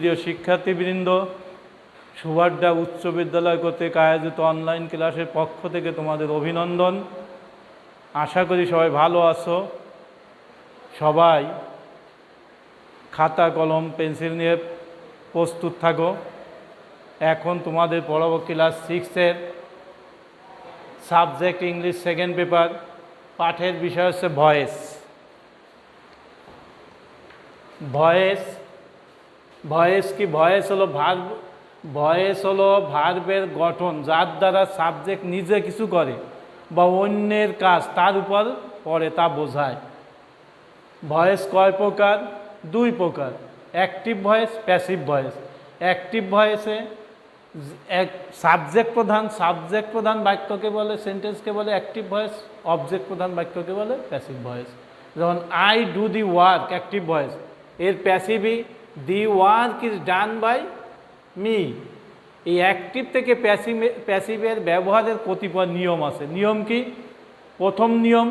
সুপ্রিয় শিক্ষার্থীবৃন্দ, সুভাড্ডা উচ্চ বিদ্যালয় কর্তৃক আয়োজিত অনলাইন ক্লাসের পক্ষ থেকে তোমাদের অভিনন্দন। আশা করি সবাই ভালো আছো। সবাই খাতা কলম পেন্সিল নিয়ে প্রস্তুত থাকো। এখন তোমাদের পড়াবো ক্লাস 6-এর সাবজেক্ট ইংলিশ সেকেন্ড পেপার। পাঠের বিষয় হচ্ছে ভয়েস। ভয়েস কি? ভয়েস হলো ভার্ব। ভয়েস হলো ভার্বের গঠন, যার দ্বারা সাবজেক্ট নিজে কিছু করে বা অন্যের কাজ তার উপর পড়ে, তা বোঝায়। ভয়েস কয় প্রকার? 2 প্রকার, active voice, passive voice. Active ভয়েসে সাবজেক্ট প্রধান বাক্যকে বলে, সেন্টেন্সকে বলে অ্যাক্টিভ ভয়েস। অবজেক্ট প্রধান বাক্যকে বলে প্যাসিভ ভয়েস। যেমন I do the work, active voice. এর প্যাসিভই the work is done by me. এই অ্যাক্টিভ থেকে প্যাসিভের ব্যবহারের কতিপয় নিয়ম আছে। নিয়ম কি? প্রথম নিয়ম,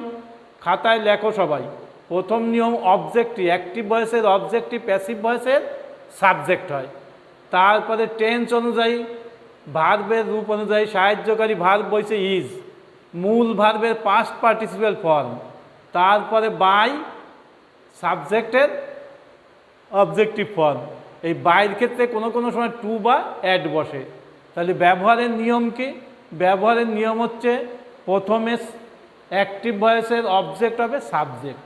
খাতায় লেখো সবাই। প্রথম নিয়ম অবজেক্টিভ, অ্যাক্টিভ ভয়েসের অবজেক্টিভ প্যাসিভ ভয়েসের সাবজেক্ট হয়। তারপরে টেন্স অনুযায়ী, ভার্বের রূপ অনুযায়ী সাহায্যকারী ভার্ব বইছে ইজ, মূল ভার্বের পাস্ট পার্টিসিপেল ফর্ম। তারপরে বাই, সাবজেক্টের অবজেক্টিভ ফর্ম। এই বাইয়ের ক্ষেত্রে কোনো কোনো সময় টু বা অ্যাড বসে। তাহলে ব্যবহারের নিয়ম কি? ব্যবহারের নিয়ম হচ্ছে প্রথমে অ্যাক্টিভ ভয়েসের অবজেক্ট হবে সাবজেক্ট।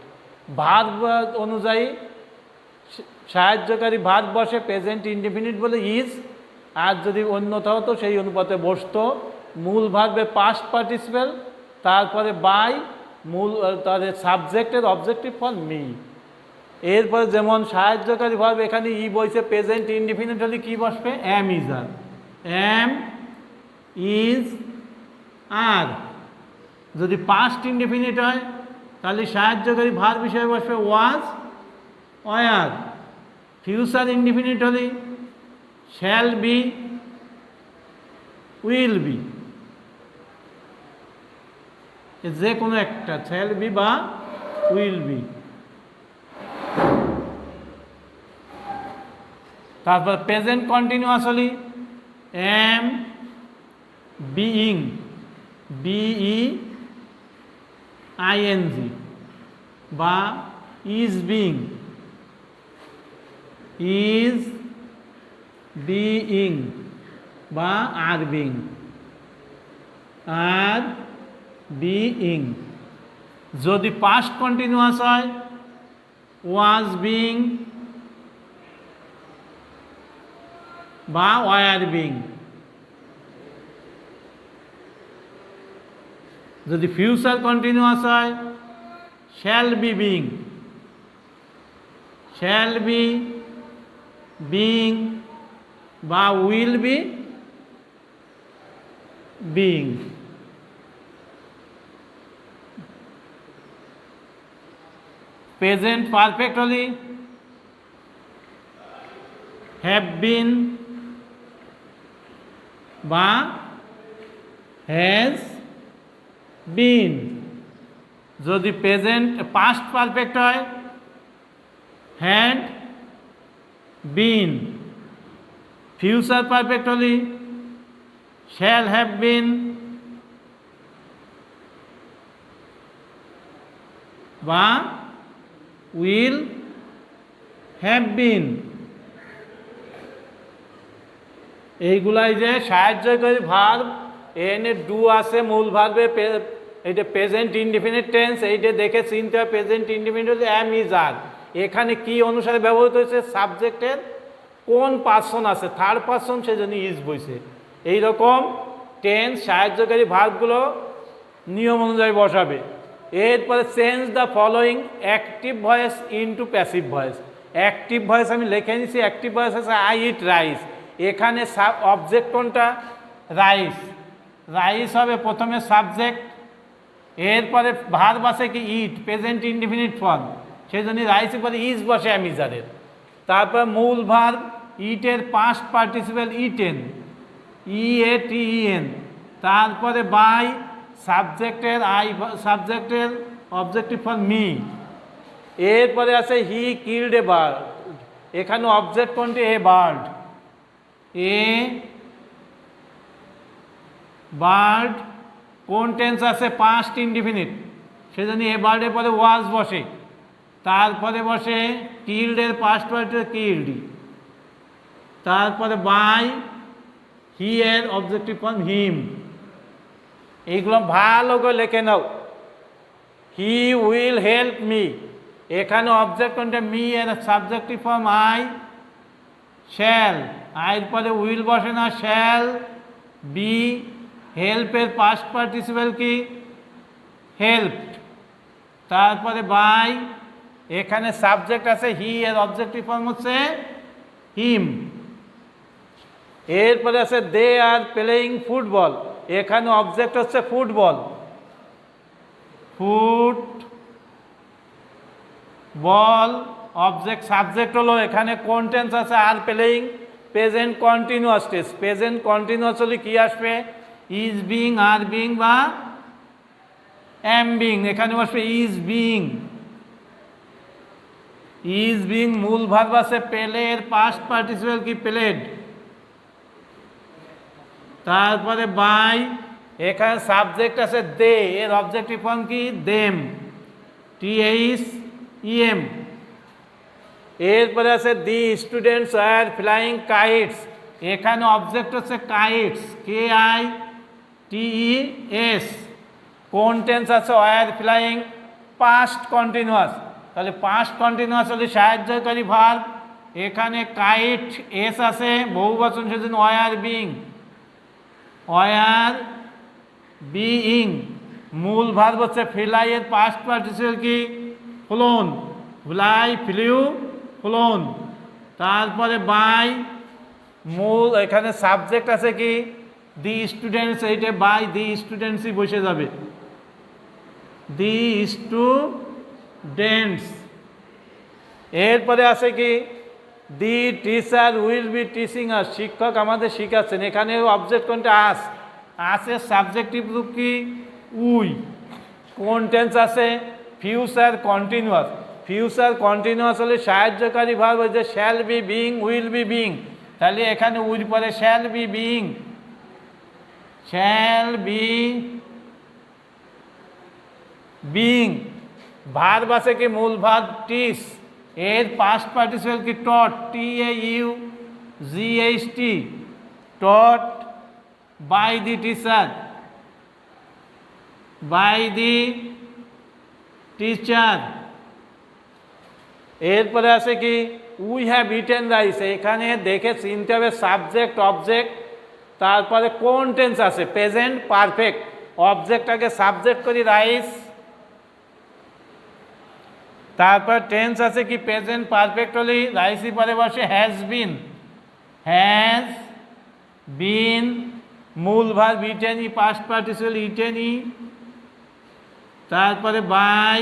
ভার্ব অনুযায়ী সাহায্যকারী ভার্ব বসে প্রেজেন্ট ইনডিফিনিট বলে ইজ, আর যদি অন্যথা হতো সেই অনুপাতে বসতো মূল ভার্বের পাস্ট পার্টিসিপেল, তারপরে বাই, মূল তাদের সাবজেক্টের অবজেক্টিভ ফর্ম মি। এরপরে যেমন সাহায্যকারী ভার্ব এখানে ই বইছে, প্রেজেন্ট ইনডিফিনিট হলে কী বসবে? Am is are, am is are. যদি পাস্ট ইনডিফিনিট হয় তাহলে সাহায্যকারী ভার্ব হিসেবে বসবে ওয়াজ, ওয়ার। ফিউচার ইনডিফিনিট হলে শ্যাল বি, উইল বি। যে কোনো একটা, শ্যাল বি বা উইল বি। তারপর প্রেজেন্ট কন্টিনিউয়াস হলে এম বিইং, BEING, বা ইজ বিইং, ইজ বিইং, বা আর বিইং, আর বিইং। যদি পাস্ট কন্টিনিউয়াস হয় ওয়াজ বিইং বা ওয়ার বিইং। যদি ফিউচার কন্টিনিউয়াস হয় shall be being, shall be being, বা will be being. Present perfect হলে হ্যাভ বিন বা হ্যাজ বিন। যদি প্রেজেন্ট পাস্ট পারফেক্ট হয় হ্যাড বিন। ফিউচার পারফেক্ট হলে শ্যাল হ্যাভ বিন বা উইল হ্যাভ বিন। এইগুলাই যে সাহায্যকারী ভার্ব, এনে ডু আছে মূল ভার্বে, এইটা প্রেজেন্ট ইনডিফিনিট টেন্স, এইটা দেখে চিনতে হয়। প্রেজেন্ট ইনডিফিনিট অ্যাম ইজ আর, এখানে কি অনুসারে ব্যবহৃত হয়েছে? সাবজেক্টের কোন পার্সন আছে, থার্ড পার্সন, সেজন্য ইজ বইছে। এইরকম টেন্স সাহায্যকারী ভার্বগুলো নিয়ম অনুযায়ী বসাবে। এরপরে change the following active voice into passive voice. Active voice আমি লিখে নিছি। অ্যাক্টিভ ভয়েস আছে আই ইট রাইস। এখানে অবজেক্ট কোনটা? রাইস। রাইস হবে প্রথমে সাবজেক্ট, এরপরে ভার্ব আছে কি? ইট, প্রেজেন্ট ইনডিফিনিট ফর্ম, সেই জন্য রাইসের পরে ইজ বসে অ্যামিজারের। তারপর মূল ভার্ব ইটের পাস্ট পার্টিসিপেল ইটেন, EATEN। তারপরে বাই, সাবজেক্টের অবজেক্টিভ ফর মি। এরপরে আছে হি কিল্ড এ বার্ড, এখানে অবজেক্ট কোনটি? এ বার্ড, এ বার্ড কোন টেন্স আছে? পাস্ট ইনডিফিনিট, সেজন্য এ বার্ডের পরে ওয়াজ বসে, তারপরে বসে কিল্ডের পাস্ট ওয়ার্ডে কিল্ড, তারপরে বাই হি এর অবজেক্টিভ ফর্ম হিম। এইগুলো ভালো করে লিখে নাও। হি উইল হেল্প মি, এখানে অবজেক্ট কোনটা? মি এর সাবজেক্টিভ ফর্ম আই, শ্যাল, আইয়ের পরে উইল বসে না, শ্যাল বি। হেল্পের পাস্ট পার্টিসিপেল কি? হেল্পড। তারপরে বাই, এখানে সাবজেক্ট আছে হি, এর অবজেক্টিভ ফর্ম হচ্ছে হিম। এরপরে আছে দে আর প্লেয়িং ফুটবল, এখানে অবজেক্ট হচ্ছে ফুটবল, ফুটবল অবজেক্ট, সাবজেক্ট হলো এখানে কোন টেন্স আছে? Are playing, present continuous tense. Present continuous হলে কি আসবে? ইজ বিং, আর বিং বা এম বিং, এখানে আসবে ইজ বিং। ইজ বিং মূল ভার্ব আছে পেলে, এর পাস্ট পার্টিসিপেল কি? প্লেড। তারপরে বাই, এখানে সাবজেক্ট আছে দে, এর অবজেক্টিভ ফর্ম কি? Them, THEM। এরপরে আছে the students are flying kites, এখানে অবজেক্ট হচ্ছে কাইটস, KITES। কোন টেন্স আছে? আর ফ্লাইং, পাস্ট কন্টিনিউয়াস, তাহলে পাস্ট কন্টিনিউয়াস হলে সাহায্যকারী ভার্ব, এখানে কাইট এস আছে বহুবচন, সেজন্য আর বিং, ওয়ার বিইং। মূল ভার্ব হচ্ছে ফ্লাই, এর পাস্ট পার্টিসিপেল কি? Flown, fly, flew, flown. তারপরে বাই, মূল এখানে সাবজেক্ট আছে কি? দি স্টুডেন্টস, এইটা বাই দি স্টুডেন্টসই বসে যাবে, দি স্টুডেন্টস। এরপরে আছে কি? The teacher will be teaching us, শিক্ষক আমাদের শিখাচ্ছেন, এখানে অবজেক্ট কোনটা? আস, আসের সাবজেক্টিভ রূপ কি? উই। কোন টেন্স আছে? ফিউচার কন্টিনিউয়াস, ফিউচার কন্টিনিউয়াস হলে সাহায্যকারী ভার্ব হচ্ছে shall be, being, will be, being, তাহলে এখানে উইল পরে shall be being, shall be being. Verb আছে কি? মূল ভার্ব টিচ, এর পাস্ট পার্টিসিপেল কি? Taught, TAUGHT, taught by the teacher, by the teacher. এরপরে আছে কি? উই হ্যাভ ইটেন রাইস, এখানে দেখে চিনতে হবে সাবজেক্ট, অবজেক্ট, তারপরে কোন টেন্স আছে? প্রেজেন্ট পারফেক্ট, অবজেক্টটাকে সাবজেক্ট করি রাইস, তারপর টেন্স আছে কি? প্রেজেন্ট পারফেক্ট হলেই রাইসই পরে বসে হ্যাজ বিন, হ্যাজ বিন। মূল verb eaten, past participle eaten. তারপরে বাই,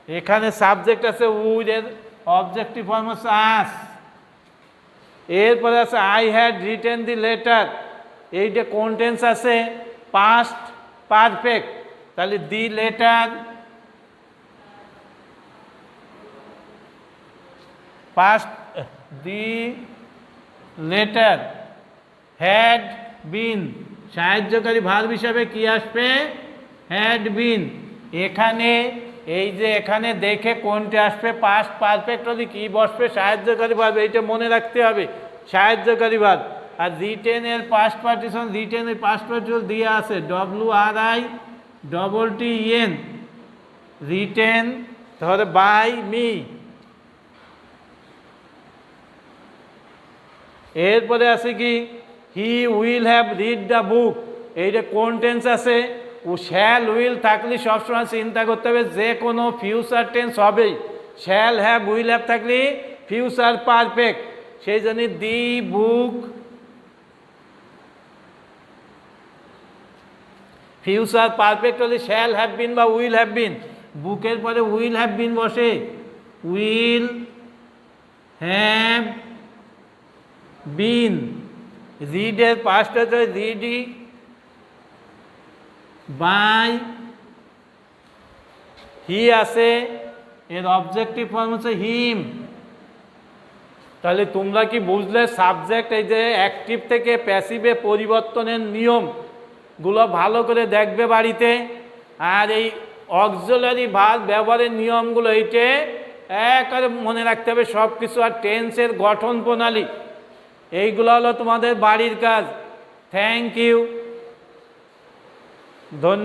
এখানে সাবজেক্ট আছে উইথ, এর অবজেক্টিভ ফর্ম হচ্ছে আস। এরপরে আছে I had written the letter, এইটা কোন টেন্স আছে? পাস্ট পারফেক্ট, তাহলে the letter, past, the letter had been, সাহায্যকারী ভার্ব হিসাবে কি আসবে? Had been. এখানে এই যে এখানে দেখে কোনটা আসবে? পাস্ট পারফেক্ট হলে কি বসবে? সাহায্যকারী ভার্ব, এইটা মনে রাখতে হবে, সাহায্যকারী ভার্ব। আর রিটেন এর পাস্ট পার্টিসিপেল, রিটেন এর পাস্ট পার্টিসিপেল দিয়ে আছে WRITTEN, রিটেন, তাহলে বাই মি। এরপরে আছে কি? He will have read the book, এইটা কোন টেন্স আছে? ও শ্যাল উইল থাকলে সবসময় চিন্তা করতে হবে যে কোনো ফিউচার টেন্স হবেই, শ্যাল হ্যাভ উইল হ্যাভ থাকলে ফিউচার পারফেক্ট, সেই জন্য দি বুক, ফিউচার পারফেক্ট হলে শ্যাল হ্যাভ বিন বা উইল হ্যাভ বিন, বুকের পরে উইল হ্যাভ বিন বসে, উইল হ্যাভ বিন। রিডের পাস্ট হচ্ছে রিডি, বাই হি আছে, এর অবজেক্টিভ ফর্ম হচ্ছে হিম। তাহলে তোমরা কি বুঝলে সাবজেক্ট এই যে অ্যাক্টিভ থেকে প্যাসিভে পরিবর্তনের নিয়মগুলো ভালো করে দেখবে বাড়িতে। আর এই অক্সিলারি ভার্ব ব্যবহারের নিয়মগুলো এইটে একেবারে মনে রাখতে হবে সব কিছু। আর টেন্সের গঠন প্রণালী এইগুলো হলো তোমাদের বাড়ির কাজ। থ্যাংক ইউ, ধন্যবাদ।